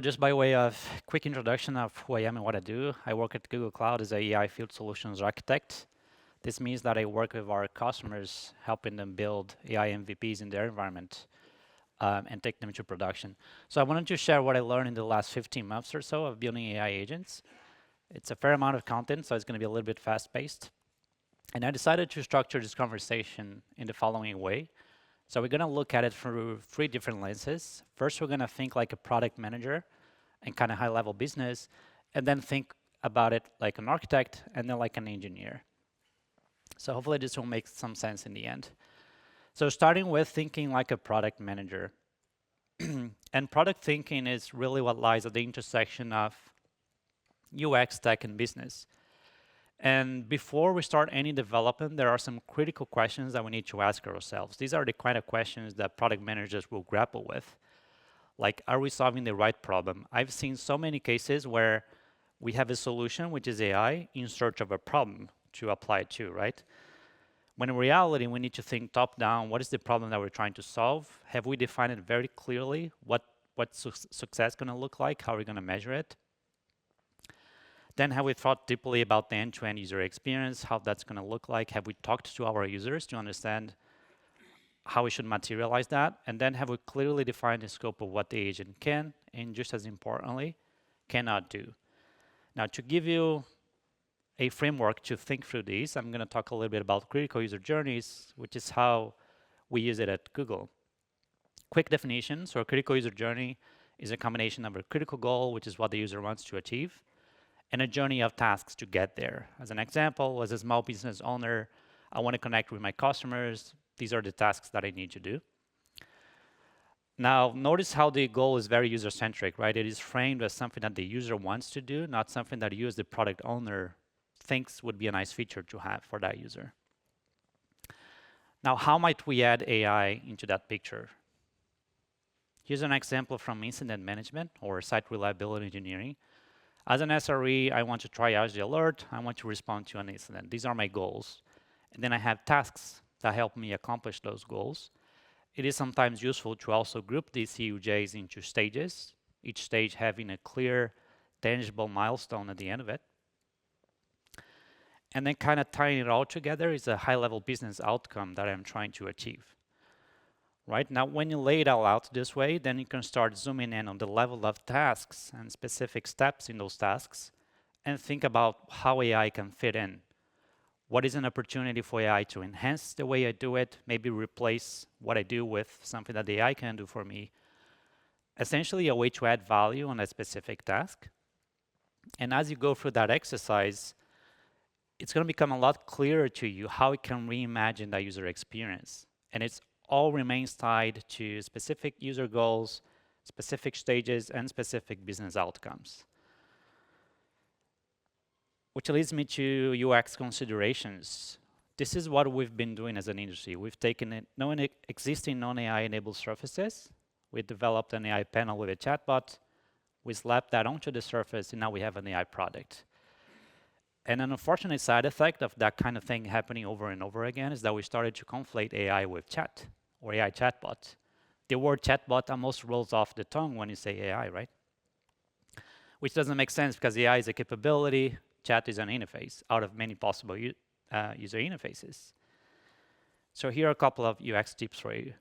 just by way of quick introduction of who I am and what I do, I work at Google Cloud as a AI field solutions architect. This means that I work with our customers, helping them build AI MVPs in their environment and take them to production. So I wanted to share what I learned in the last 15 months or so of building AI agents. It's a fair amount of content, so it's going to be a little bit fast-paced. And I decided to structure this conversation in the following way. So we're going to look at it through 3 different lenses. First, we're going to think like a product manager and kind of high-level business, and then think about it like an architect and then like an engineer. So hopefully this will make some sense in the end. So starting with thinking like a product manager. And product thinking is really what lies at the intersection of UX, tech, and business. And before we start any development, there are some critical questions that we need to ask ourselves. These are the kind of questions that product managers will grapple with. Like, are we solving the right problem? I've seen so many cases where we have a solution, which is AI, in search of a problem to apply it to, right? When in reality, we need to think top down, what is the problem that we're trying to solve? Have we defined it very clearly? What's success going to look like? How are we going to measure it? Then have we thought deeply about the end-to-end user experience, how that's going to look like? Have we talked to our users to understand how we should materialize that? And then have we clearly defined the scope of what the agent can, and just as importantly, cannot do? Now, to give you a framework to think through these, I'm going to talk a little bit about critical user journeys, which is how we use it at Google. Quick definition, so a critical user journey is a combination of a critical goal, which is what the user wants to achieve, and a journey of tasks to get there. As an example, as a small business owner, I want to connect with my customers. These are the tasks that I need to do. Now, notice how the goal is very user-centric, right? It is framed as something that the user wants to do, not something that you as the product owner thinks would be a nice feature to have for that user. Now, how might we add AI into that picture? Here's an example from incident management or site reliability engineering. As an SRE, I want to triage the alert. I want to respond to an incident. These are my goals. And then I have tasks that help me accomplish those goals. It is sometimes useful to also group these CUJs into stages, each stage having a clear, tangible milestone at the end of it. And then kind of tying it all together is a high-level business outcome that I'm trying to achieve. Right now, when you lay it all out this way, then you can start zooming in on the level of tasks and specific steps in those tasks and think about how AI can fit in. What is an opportunity for AI to enhance the way I do it, maybe replace what I do with something that the AI can do for me? Essentially, a way to add value on a specific task. And as you go through that exercise, it's going to become a lot clearer to you how it can reimagine that user experience. And it's all remains tied to specific user goals, specific stages, and specific business outcomes. Which leads me to UX considerations. This is what we've been doing as an industry. We've taken existing non-AI enabled surfaces. We developed an AI panel with a chatbot. We slapped that onto the surface, and now we have an AI product. And an unfortunate side effect of that kind of thing happening over and over again is that we started to conflate AI with chat or AI chatbot. The word chatbot almost rolls off the tongue when you say AI, right? Which doesn't make sense because AI is a capability, chat is an interface out of many possible user interfaces. So here are a couple of UX tips for you.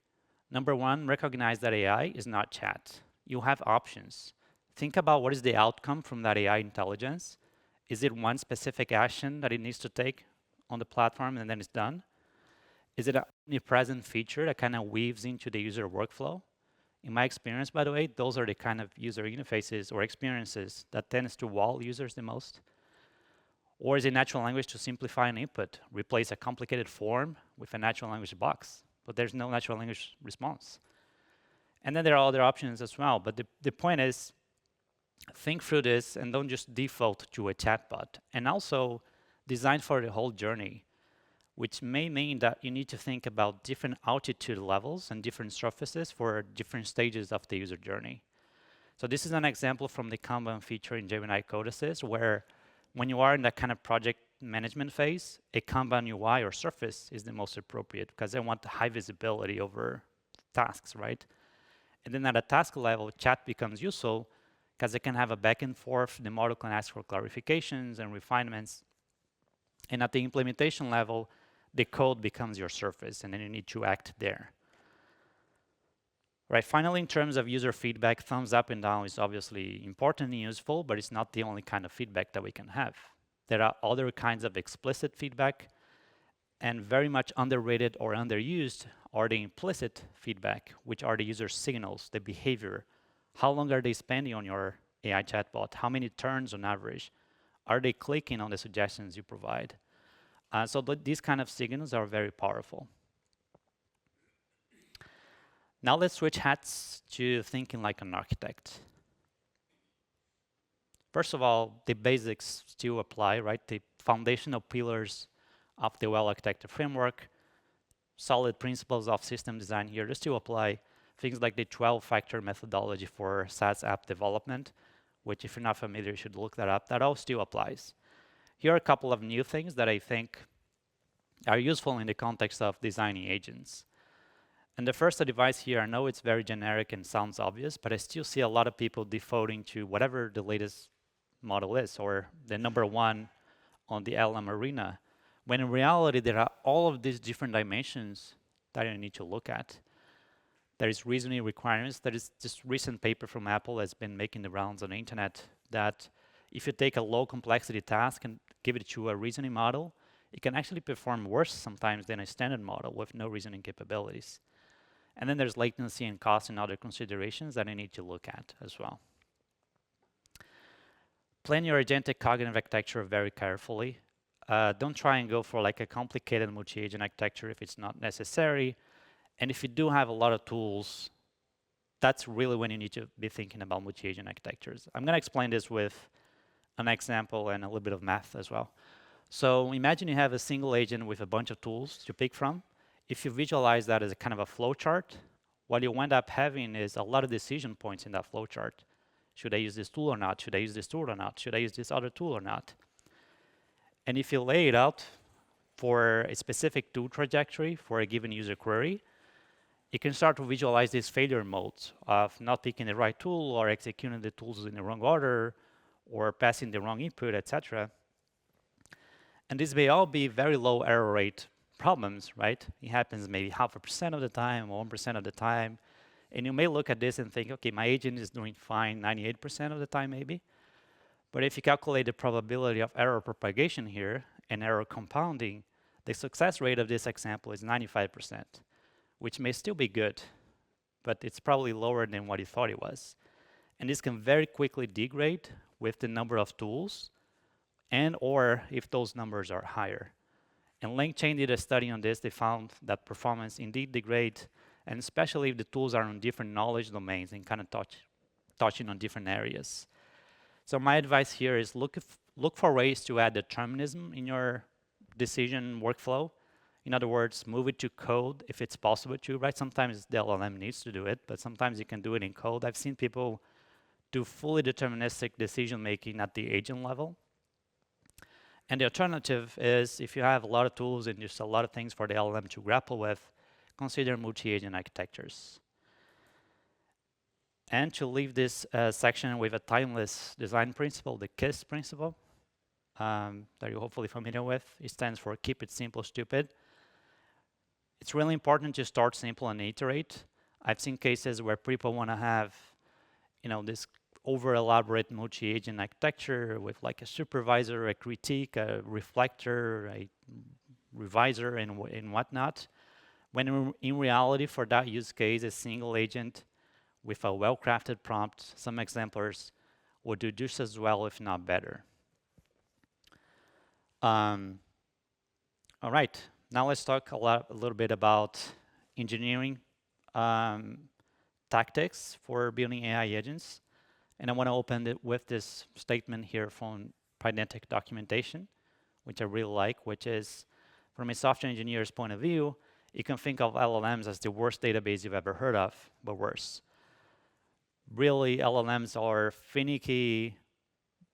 Number 1, recognize that AI is not chat. You have options. Think about what is the outcome from that AI intelligence. Is it one specific action that it needs to take on the platform and then it's done? Is it an omnipresent feature that kind of weaves into the user workflow? In my experience, by the way, those are the kind of user interfaces or experiences that tends to wall users the most. Or is it natural language to simplify an input, replace a complicated form with a natural language box, but there's no natural language response? And then there are other options as well, but the point is, think through this and don't just default to a chatbot. And also design for the whole journey, which may mean that you need to think about different altitude levels and different surfaces for different stages of the user journey. So this is an example from the Kanban feature in Gemini Code Assist, where when you are in that kind of project management phase, a Kanban UI or surface is the most appropriate because they want high visibility over tasks, right? And then at a task level, chat becomes useful because it can have a back and forth. The model can ask for clarifications and refinements. And at the implementation level, the code becomes your surface, and then you need to act there. Right. Finally, in terms of user feedback, thumbs up and down is obviously important and useful, but it's not the only kind of feedback that we can have. There are other kinds of explicit feedback, and very much underrated or underused are the implicit feedback, which are the user signals, the behavior. How long are they spending on your AI chatbot? How many turns on average? Are they clicking on the suggestions you provide? So these kind of signals are very powerful. Now let's switch hats to thinking like an architect. First of all, the basics still apply, right? The foundational pillars of the well-architected framework, solid principles of system design here, they still apply. Things like the 12-factor methodology for SaaS app development, which if you're not familiar, you should look that up. That all still applies. Here are a couple of new things that I think are useful in the context of designing agents. And the first advice here, I know it's very generic and sounds obvious, but I still see a lot of people defaulting to whatever the latest model is, or the number one on the LM arena, when in reality there are all of these different dimensions that you need to look at. There is reasoning requirements. There is this recent paper from Apple that's been making the rounds on the internet that if you take a low complexity task and give it to a reasoning model, it can actually perform worse sometimes than a standard model with no reasoning capabilities. And then there's latency and cost and other considerations that I need to look at as well. Plan your agentic cognitive architecture very carefully. Don't try and go for like a complicated multi-agent architecture if it's not necessary. And if you do have a lot of tools, that's really when you need to be thinking about multi-agent architectures. I'm going to explain this with an example and a little bit of math as well. So imagine you have a single agent with a bunch of tools to pick from. If you visualize that as a kind of a flow chart, what you end up having is a lot of decision points in that flow chart. Should I use this tool or not? Should I use this tool or not? Should I use this other tool or not? And if you lay it out for a specific tool trajectory for a given user query, you can start to visualize these failure modes of not picking the right tool or executing the tools in the wrong order or passing the wrong input, etc. And these may all be very low error rate problems, right? It happens maybe 0.5% of the time, 1% of the time. And you may look at this and think, okay, my agent is doing fine 98% of the time maybe. But if you calculate the probability of error propagation here and error compounding, the success rate of this example is 95%, which may still be good, but it's probably lower than what you thought it was. And this can very quickly degrade with the number of tools and or if those numbers are higher. And LangChain did a study on this. They found that performance indeed degrades, and especially if the tools are on different knowledge domains and kind of touching on different areas. So my advice here is look for ways to add determinism in your decision workflow. In other words, move it to code if it's possible to, right? Sometimes the LLM needs to do it, but sometimes you can do it in code. I've seen people do fully deterministic decision making at the agent level. And the alternative is if you have a lot of tools and just a lot of things for the LLM to grapple with, consider multi-agent architectures. And to leave this section with a timeless design principle, the KISS principle, that you're hopefully familiar with. It stands for Keep It Simple, Stupid. It's really important to start simple and iterate. I've seen cases where people want to have, this over-elaborate multi-agent architecture with like a supervisor, a critique, a reflector, a revisor, and whatnot. When in reality, for that use case, a single agent with a well-crafted prompt, some exemplars, will do just as well, if not better. All right, now let's talk a little bit about engineering tactics for building AI agents. And I want to open it with this statement here from Pydantic documentation, which I really like, which is, from a software engineer's point of view, you can think of LLMs as the worst database you've ever heard of, but worse. Really, LLMs are finicky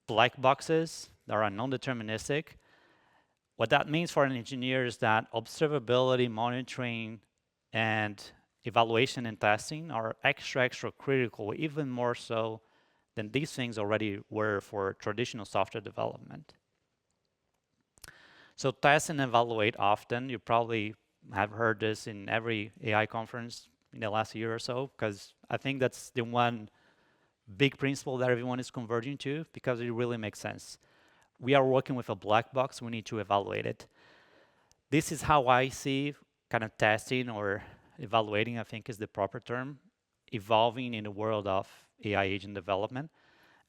black boxes that are non-deterministic. What that means for an engineer is that observability, monitoring, and evaluation and testing are extra critical, even more so than these things already were for traditional software development. So test and evaluate often. You probably have heard this in every AI conference in the last year or so, because I think that's the one big principle that everyone is converging to, because it really makes sense. We are working with a black box, we need to evaluate it. This is how I see kind of testing or evaluating, I think is the proper term, evolving in the world of AI agent development.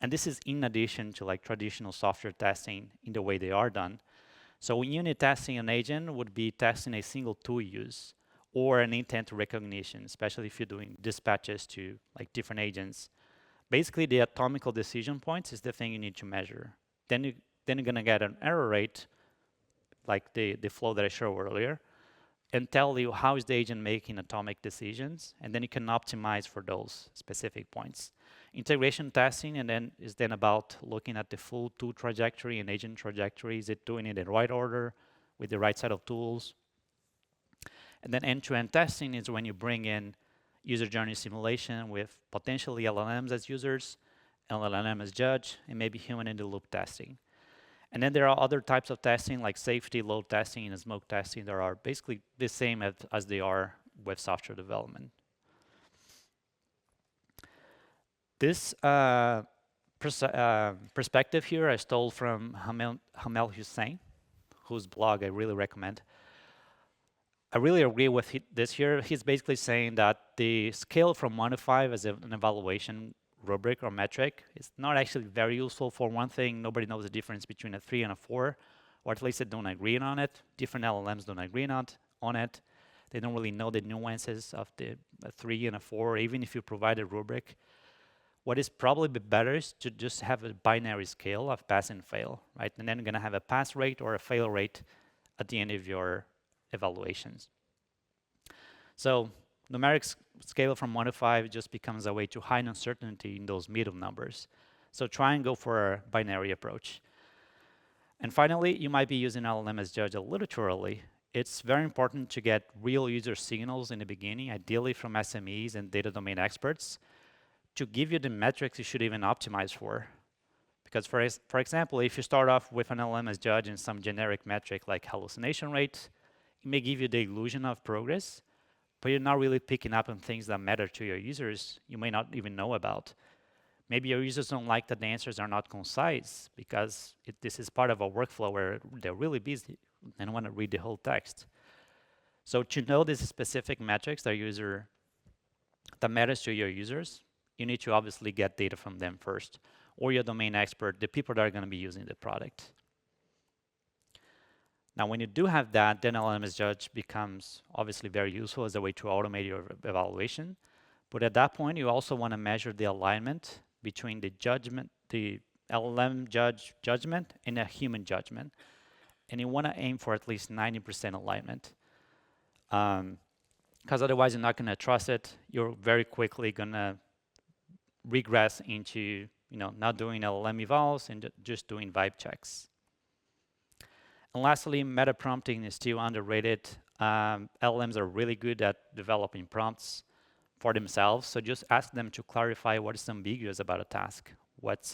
And this is in addition to like traditional software testing in the way they are done. So when unit testing an agent would be testing a single tool use or an intent recognition, especially if you're doing dispatches to like different agents. Basically, the atomical decision points is the thing you need to measure. Then you're gonna get an error rate, like the flow that I showed earlier, and tell you how is the agent making atomic decisions, and then you can optimize for those specific points. Integration testing and then is then about looking at the full tool trajectory and agent trajectory. Is it doing it in the right order with the right set of tools? And then end-to-end testing is when you bring in user journey simulation with potentially LLMs as users, LLM as judge, and maybe human-in-the-loop testing. And then there are other types of testing like safety, load testing, and smoke testing that are basically the same as they are with software development. This perspective here I stole from Hamel Hussein, whose blog I really recommend. I really agree with this here. He's basically saying that the scale from 1 to 5 as an evaluation rubric or metric is not actually very useful. For one thing, nobody knows the difference between a 3 and a 4, or at least they don't agree on it. Different LLMs don't agree on it. They don't really know the nuances of the 3 and a 4, even if you provide a rubric. What is probably better is to just have a binary scale of pass and fail, right? And then you're gonna have a pass rate or a fail rate at the end of your evaluations. So numeric scale from 1 to 5 just becomes a way to hide uncertainty in those middle numbers. So try and go for a binary approach. And finally, you might be using LLM as judge a little too early. It's very important to get real user signals in the beginning, ideally from SMEs and data domain experts, to give you the metrics you should even optimize for. Because for example, if you start off with an LLM as judge and some generic metric like hallucination rate, it may give you the illusion of progress, but you're not really picking up on things that matter to your users you may not even know about. Maybe your users don't like that the answers are not concise because this is part of a workflow where they're really busy and want to read the whole text. So to know these specific metrics that matters to your users, you need to obviously get data from them first, or your domain expert, the people that are going to be using the product. Now, when you do have that, then LLM as judge becomes obviously very useful as a way to automate your evaluation. But at that point, you also want to measure the alignment between the judgment, the LLM judgment, and a human judgment. And you want to aim for at least 90% alignment. Because otherwise, you're not going to trust it. You're very quickly going to regress into not doing LLM evals and just doing vibe checks. And lastly, meta prompting is still underrated. LLMs are really good at developing prompts for themselves, so just ask them to clarify what is ambiguous about a task. What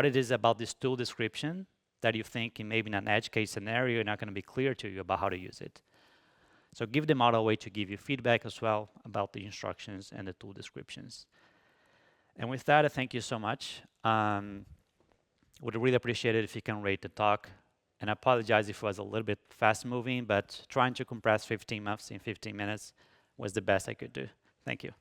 it is about this tool description that you think in maybe in an edge case scenario not going to be clear to you about how to use it. So give the model a way to give you feedback as well about the instructions and the tool descriptions. And with that, I thank you so much. Would really appreciate it if you can rate the talk. And I apologize if it was a little bit fast moving, but trying to compress 15 maps in 15 minutes was the best I could do. Thank you.